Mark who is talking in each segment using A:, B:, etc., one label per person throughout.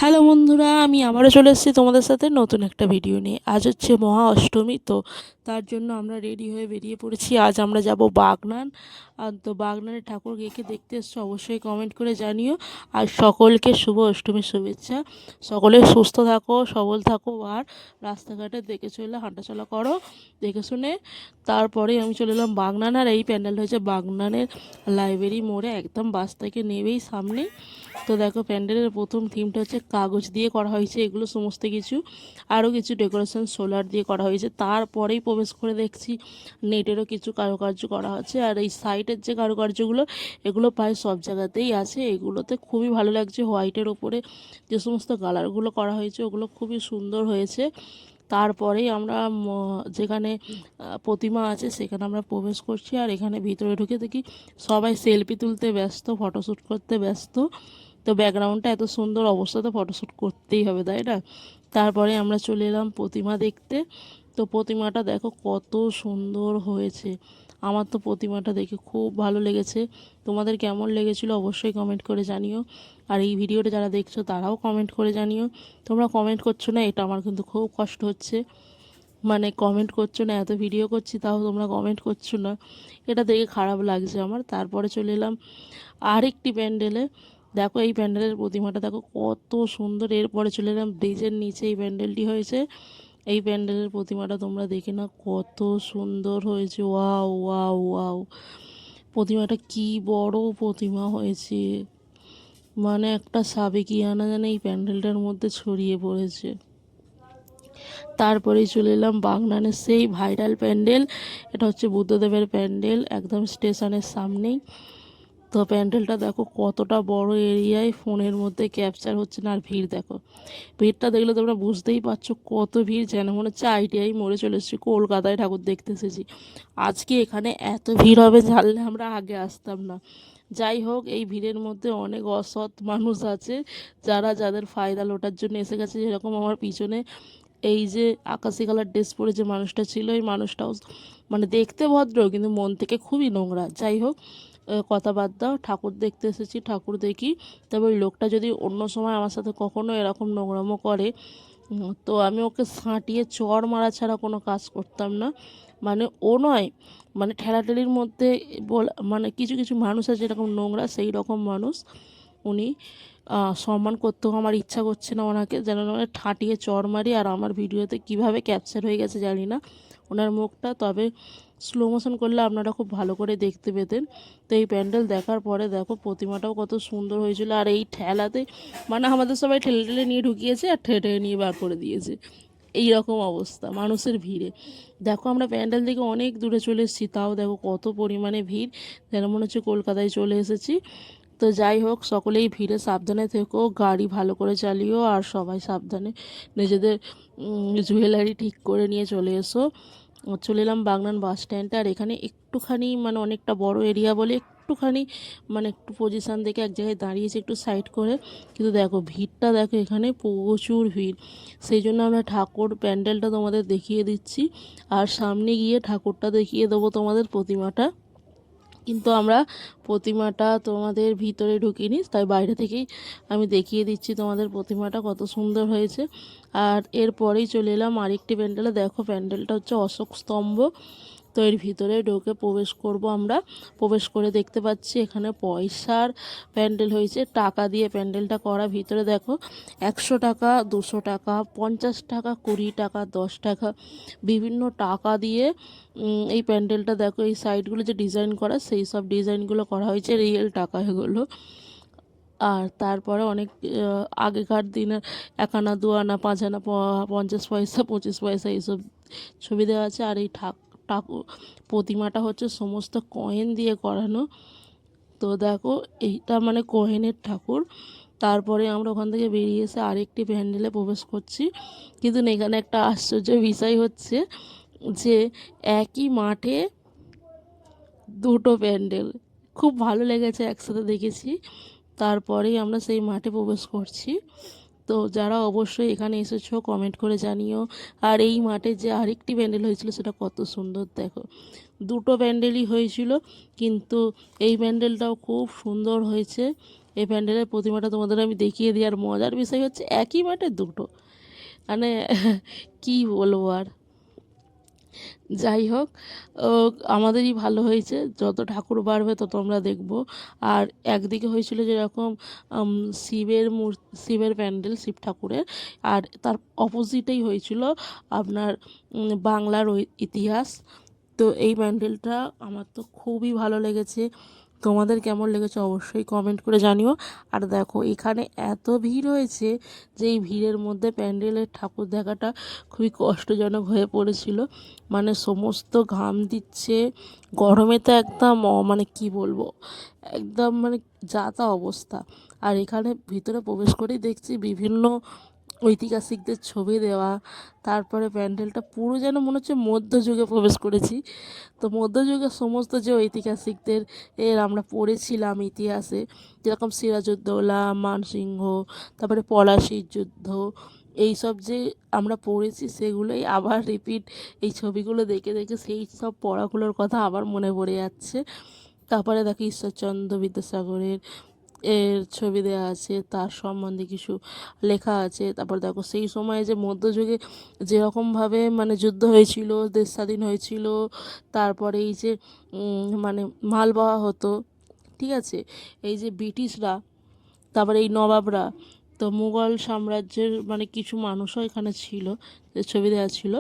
A: Hello বন্ধুরা, আমি আবারও চলে এসেছি তোমাদের সাথে নতুন একটা ভিডিও নিয়ে। আজ হচ্ছে মহা অষ্টমী, তো তার জন্য আমরা রেডি হয়ে বেরিয়ে পড়েছি। আজ আমরা যাব বাগনান। আর তো বাগনানের ঠাকুর কে কে দেখতে এসছো অবশ্যই কমেন্ট করে জানিও। আর সকলকে শুভ অষ্টমীর শুভেচ্ছা। সকলে সুস্থ থাকো, সবল থাকো, আর রাস্তাঘাটে দেখে চলে হাঁটাচলা করো দেখে শুনে। তারপরে আমি চলে এলাম বাগনান, আর এই প্যান্ডেলটা হচ্ছে বাগনানের লাইব্রেরি মোড়ে, একদম বাস থেকে নেবেই সামনে। তো দেখো, প্যান্ডেলের প্রথম থিমটা হচ্ছে কাগজ দিয়ে করা হয়েছে, এগুলো সমস্ত কিছু। আরও কিছু ডেকোরেশন সোলার দিয়ে করা হয়েছে। তারপরেই প্রবেশ করে দেখছি নেটেরও কিছু কারুকার্য করা হচ্ছে। আর এই সাইডের যে কারুকার্যগুলো, এগুলো প্রায় সব জায়গাতেই আছে। এগুলোতে খুবই ভালো লাগছে। হোয়াইটের ওপরে যে সমস্ত কালারগুলো করা হয়েছে, ওগুলো খুবই সুন্দর হয়েছে। তারপরেই আমরা যেখানে প্রতিমা আছে সেখানে আমরা প্রবেশ করছি। আর এখানে ভিতরে ঢুকে দেখি সবাই সেলফি তুলতে ব্যস্ত, ফটোশ্যুট করতে ব্যস্ত। তো ব্যাকগ্রাউন্ডটা এত সুন্দর অবস্থা, তো ফটোশ্যুট করতেই হবে, তাই না? তারপরে আমরা চলে এলাম প্রতিমা দেখতে। তো প্রতিমাটা দেখো কত সুন্দর হয়েছে। আমার তো প্রতিমাটা দেখে খুব ভালো লেগেছে। তোমাদের কেমন লেগেছিলো অবশ্যই কমেন্ট করে জানিও। আর এই ভিডিওটা যারা দেখছো তারাও কমেন্ট করে জানিও। তোমরা কমেন্ট করছো না, এটা আমার কিন্তু খুব কষ্ট হচ্ছে। মানে কমেন্ট করছো না, এত ভিডিও করছি তাও তোমরা কমেন্ট করছো না, এটা দেখে খারাপ লাগছে আমার। তারপরে চলে এলাম আরেকটি প্যান্ডেলে। দেখো এই প্যান্ডেলের প্রতিমাটা দেখো কত সুন্দর। এরপরে চলে এলাম ব্রিজের নিচে, এই প্যান্ডেলটি হয়েছে। এই প্যান্ডেলের প্রতিমাটা তোমরা দেখে না, কত সুন্দর হয়েছে। ওয়াও ওয়াও ওয়াও, প্রতিমাটা কি বড় প্রতিমা হয়েছে। মানে একটা সাবেকিয়ানা যেন এই প্যান্ডেলটার মধ্যে ছড়িয়ে পড়েছে। তারপরেই চলে এলাম বাগনানের সেই ভাইরাল প্যান্ডেল। এটা হচ্ছে বুদ্ধদেবের প্যান্ডেল, একদম স্টেশনের সামনেই। তো প্যান্ডেলটা দেখো কতটা বড় এরিয়ায়, ফোনের মধ্যে ক্যাপচার হচ্ছে না। আর ভিড় দেখো, ভিড়টা দেখলে তোমরা বুঝতেই পারছো কত ভিড়। যেন মনে হচ্ছে আইটিআই মোড়ে চলে এসেছি, কলকাতায় ঠাকুর দেখতে এসেছি। আজকে এখানে এত ভিড় হবে জানলে আমরা আগে আসতাম না। যাই হোক, এই ভিড়ের মধ্যে অনেক অসৎ মানুষ আছে, যারা যাদের ফায়দা লোটার জন্য এসে গেছে। যেরকম আমার পিছনে এই যে আকাশি কালার ড্রেস পরে যে মানুষটা ছিল, এই মানুষটাও মানে দেখতে ভদ্র কিন্তু মন থেকে খুবই নোংরা। যাই হোক, কথা বাদ দাও, ঠাকুর দেখতে এসেছি, ঠাকুর দেখি। তবে ওই লোকটা যদি অন্য সময় আমার সাথে কখনো এরকম নোংরামো করে, তো আমি ওকে সাঁটিয়ে চড় মারা ছাড়া কোনো কাজ করতাম না। মানে ও নয়, মানে ঠেলাঠেলির মধ্যে মানে কিছু কিছু মানুষ আছে যেরকম নোংরা, সেই রকম মানুষ উনি। সম্মান করতেও আমার ইচ্ছা করছে না ওনাকে, যেন ঠাঁটিয়ে চড় মারি। আর আমার ভিডিওতে কিভাবে ক্যাপচার হয়ে গেছে জানি না ওনার মুখটা, তবে স্লো মোশন করলে আপনারা খুব ভালো করে দেখতে পেতেন। তো এই প্যান্ডেল দেখার পরে দেখো প্রতিমাটাও কত সুন্দর হয়েছিল। আর এই ঠেলাতে মানে আমাদের সবাই ঠেলে ঠেলে নিয়ে ঢুকিয়েছে আর ঠেলে ঠেলে নিয়ে বার করে দিয়েছে। এই রকম অবস্থা মানুষের ভিড়ে। দেখো আমরা প্যান্ডেল থেকে অনেক দূরে চলে এসেছি, তাও দেখো কত পরিমাণে ভিড়, যেন মনে হচ্ছে কলকাতায় চলে এসেছি। তো যাই হোক, সকলেই ভিড়ে সাবধানে থেকো, গাড়ি ভালো করে চালিও, আর সবাই সাবধানে নিজেদের জুয়েলারি ঠিক করে নিয়ে চলে এসো। চলে এলাম বাগনান বাস স্ট্যান্ডে। আর এখানে একটুখানি মানে অনেকটা বড় এরিয়া বলে একটুখানি মানে একটু পজিশান দেখে এক জায়গায় দাঁড়িয়েছি একটু সাইড করে। কিন্তু দেখো ভিড়টা দেখো, এখানে প্রচুর ভিড়। সেই জন্য আমরা ঠাকুর প্যান্ডেলটা তোমাদের দেখিয়ে দিচ্ছি, আর সামনে গিয়ে ঠাকুরটা দেখিয়ে দেবো তোমাদের প্রতিমাটা। কিন্তু আমরা প্রতিমাটা তোমাদের ভিতরে ঢুকিনি, তাই বাইরে থেকেই আমি দেখিয়ে দিচ্ছি তোমাদের প্রতিমাটা কত সুন্দর হয়েছে। আর এরপরেই চলে এলাম আরেকটি প্যান্ডেলে। দেখো প্যান্ডেলটা হচ্ছে অশোক স্তম্ভ। তো এর ভিতরে ঢুকে প্রবেশ করব আমরা। প্রবেশ করে দেখতে পাচ্ছি এখানে পয়সার প্যান্ডেল হয়েছে, টাকা দিয়ে প্যান্ডেলটা করা। ভিতরে দেখো 100 টাকা, 200 টাকা, 50 টাকা, 20 টাকা, 10 টাকা, বিভিন্ন টাকা দিয়ে এই প্যান্ডেলটা দেখো, এই সাইডগুলো যে ডিজাইন করা, সেই সব ডিজাইনগুলো করা হয়েছে, রিয়েল টাকা এগুলো। আর তারপরে অনেক আগেকার দিনের 1 আনা, 2 আনা, 5 আনা, 50 পয়সা, 25 পয়সা এইসব ছবি দেওয়া আছে। আর এই ঠাকুর প্রতিমাটা হচ্ছে সমস্ত কয়েন দিয়ে করানো। তো দেখো এইটা মানে কয়েনের ঠাকুর। তারপরে আমরা ওখান থেকে বেরিয়ে এসে আরেকটি প্যান্ডেলে প্রবেশ করছি। কিন্তু এখানে একটা আশ্চর্য বিষয় হচ্ছে যে একই মাঠে দুটো প্যান্ডেল, খুব ভালো লেগেছে একসাথে দেখেছি। তারপরেই আমরা সেই মাঠে প্রবেশ করছি। তো যারা অবশ্যই এখানে এসেছো কমেন্ট করে জানিও। আর এই মাঠে যে আরেকটি প্যান্ডেল হয়েছিল সেটা কত সুন্দর দেখো, দুটো প্যান্ডেলই হয়েছিল, কিন্তু এই প্যান্ডেলটাও খুব সুন্দর হয়েছে। এই প্যান্ডেলের প্রতিমাটা তোমাদের আমি দেখিয়ে দিই। আর মজার বিষয় হচ্ছে একই মাঠে দুটো, মানে কি বলবো আর। যাই হোক, ও, আমাদেরই ভালো হয়েছে, যত ঠাকুর বাড়বে তত আমরা দেখব। আর একদিকে হয়েছিল যেরকম শিবের প্যান্ডেল, শিব ঠাকুরের, আর তার অপোজিটেই হয়েছিল আপনার বাংলার ওই ইতিহাস। তো এই প্যান্ডেলটা আমার তো খুবই ভালো লেগেছে। তোমাদের কেমন লেগেছে অবশ্যই কমেন্ট করে জানিও। আর দেখো এখানে এত ভিড় হয়েছে যে এই ভিড়ের মধ্যে প্যান্ডেলের ঠাকুর দেখাটা খুবই কষ্টজনক হয়ে পড়েছিল। মানে সমস্ত ঘাম দিচ্ছে, গরমে তো একদম মানে কি বলবো, একদম মানে যা তা অবস্থা। আর এখানে ভিতরে প্রবেশ করেই দেখছি বিভিন্ন ঐতিহাসিকদের ছবি দেওয়া। তারপরে প্যান্ডেলটা পুরো যেন মনে হচ্ছে মধ্যযুগে প্রবেশ করেছি। তো মধ্যযুগের সমস্ত যে ঐতিহাসিকদের আমরা পড়েছিলাম ইতিহাসে, যেরকম সিরাজউদ্দৌলা, মানসিংহ, তারপরে পলাশির যুদ্ধ, এইসব যে আমরা পড়েছি সেগুলোই আবার রিপিট, এই ছবিগুলো দেখে দেখে সেই সব পড়াগুলোর কথা আবার মনে পড়ে যাচ্ছে। তারপরে দেখো ঈশ্বরচন্দ্র বিদ্যাসাগরের ছবি দেওয়া আছে, তার সম্বন্ধে কিছু লেখা আছে। তারপর দেখো সেই সময়ে যে মধ্যযুগে যেরকমভাবে মানে যুদ্ধ হয়েছিল, দেশ স্বাধীন হয়েছিল, তারপরে এই যে মানে মাল বওয়া হতো, ঠিক আছে, এই যে ব্রিটিশরা, তারপরে এই নবাবরা, তো মুঘল সাম্রাজ্যের মানে কিছু মানুষও এখানে ছিল, যে ছবি দেওয়া ছিল।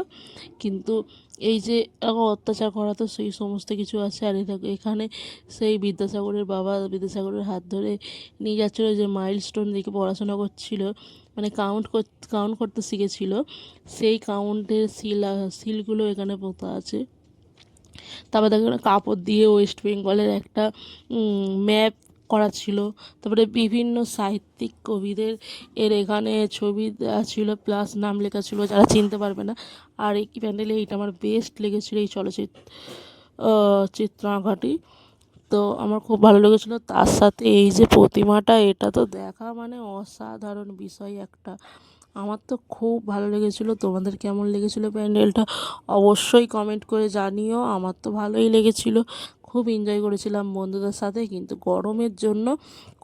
A: কিন্তু এই যে এরকম অত্যাচার করা, তো সেই সমস্ত কিছু আছে। আর এখানে সেই বিদ্যাসাগরের হাত ধরে নিয়ে যাচ্ছিলো, যে মাইলস্টোন দিকে পড়াশোনা করছিল, মানে কাউন্ট করতে শিখেছিল, সেই কাউন্টের সিলগুলো এখানে পোতা আছে। তারপর দেখো কাপড় দিয়ে ওয়েস্ট বেঙ্গলের একটা ম্যাপ করা ছিল। তারপরে বিভিন্ন সাহিত্যিক কবিদের এখানে ছবি দেওয়া ছিল, প্লাস নাম লেখা ছিল, যারা চিনতে পারবে না। আর এই প্যান্ডেলে এইটা আমার বেস্ট লেগেছিলো, এই চিত্র আঁকাটি। তো আমার খুব ভালো লেগেছিলো। তার সাথে এই যে প্রতিমাটা, এটা তো দেখা মানে অসাধারণ বিষয় একটা। আমার তো খুব ভালো লেগেছিলো। তোমাদের কেমন লেগেছিলো প্যান্ডেলটা অবশ্যই কমেন্ট করে জানিও। আমার তো ভালোই লেগেছিলো, খুব এনজয় করেছিলাম বন্ধুদের সাথে, কিন্তু গরমের জন্য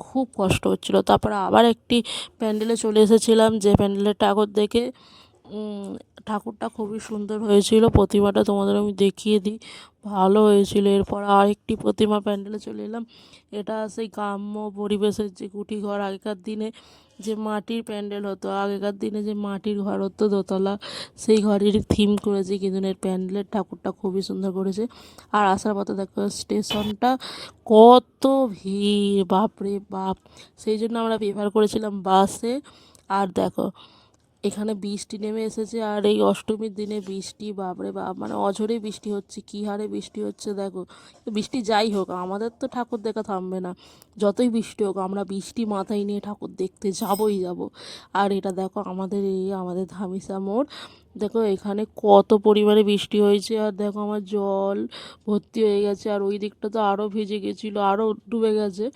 A: খুব কষ্ট হচ্ছিলো। তারপরে আবার একটি প্যান্ডেলে চলে এসেছিলাম, যে প্যান্ডেলের ঠাকুর দেখে ঠাকুরটা খুবই সুন্দর হয়েছিল। প্রতিমাটা তোমাদের আমি দেখিয়ে দিই, ভালো হয়েছিল। এরপর আরেকটি প্রতিমা প্যান্ডেলে চলে এলাম। এটা সেই গ্রাম্য পরিবেশের যে কুঠি ঘর, আগেকার দিনে যে মাটির প্যান্ডেল হতো, আগেকার দিনে যে মাটির ঘর হতো দোতলা, সেই ঘরেরই থিম করেছে, কিন্তু এর প্যান্ডেলের ঠাকুরটা খুবই সুন্দর করেছে। আর আসার পথে দেখো স্টেশনটা কত ভিড়, বাপরে বাপ! সেই জন্য আমরা প্রেফার করেছিলাম বাসে। আর দেখো এখানে বৃষ্টি নেমে এসেছে, আর এই অষ্টমীর দিনে বৃষ্টি, বাপরে বাপ, মানে অঝোরে বৃষ্টি হচ্ছে, কী হারে বৃষ্টি হচ্ছে দেখো। বৃষ্টি যাই হোক, আমাদের তো ঠাকুর দেখা থামবে না, যতই বৃষ্টি হোক আমরা বৃষ্টি মাথায় নিয়ে ঠাকুর দেখতে যাবই যাব। আর এটা দেখো আমাদের ধামিসা মোড়, দেখো এখানে কত পরিমাণে বৃষ্টি হয়েছে। আর দেখো আমার জল ভর্তি হয়ে গেছে, আর ওই দিকটা তো আরও ভিজে গেছিলো, আরও ডুবে গেছে।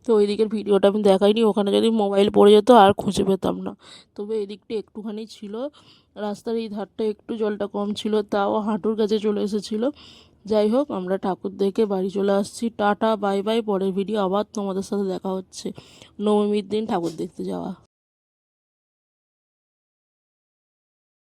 A: তো ওই দিকের ভিডিওটা আমি দেখাইনি, ওখানে যদি মোবাইল পড়ে যেত আর খুঁজে পেতাম না। তবে এদিকটা একটুখানি ছিল, রাস্তার এই ধারটা একটু জলটা কম ছিল, তাও হাঁটুর কাছে চলে এসেছিলো। যাই হোক, আমরা ঠাকুর দেখে বাড়ি চলে আসছি। Tata, bye bye. পরের ভিডিও আবার তোমাদের সাথে দেখা হচ্ছে, নবমীর দিন ঠাকুর দেখতে যাওয়া।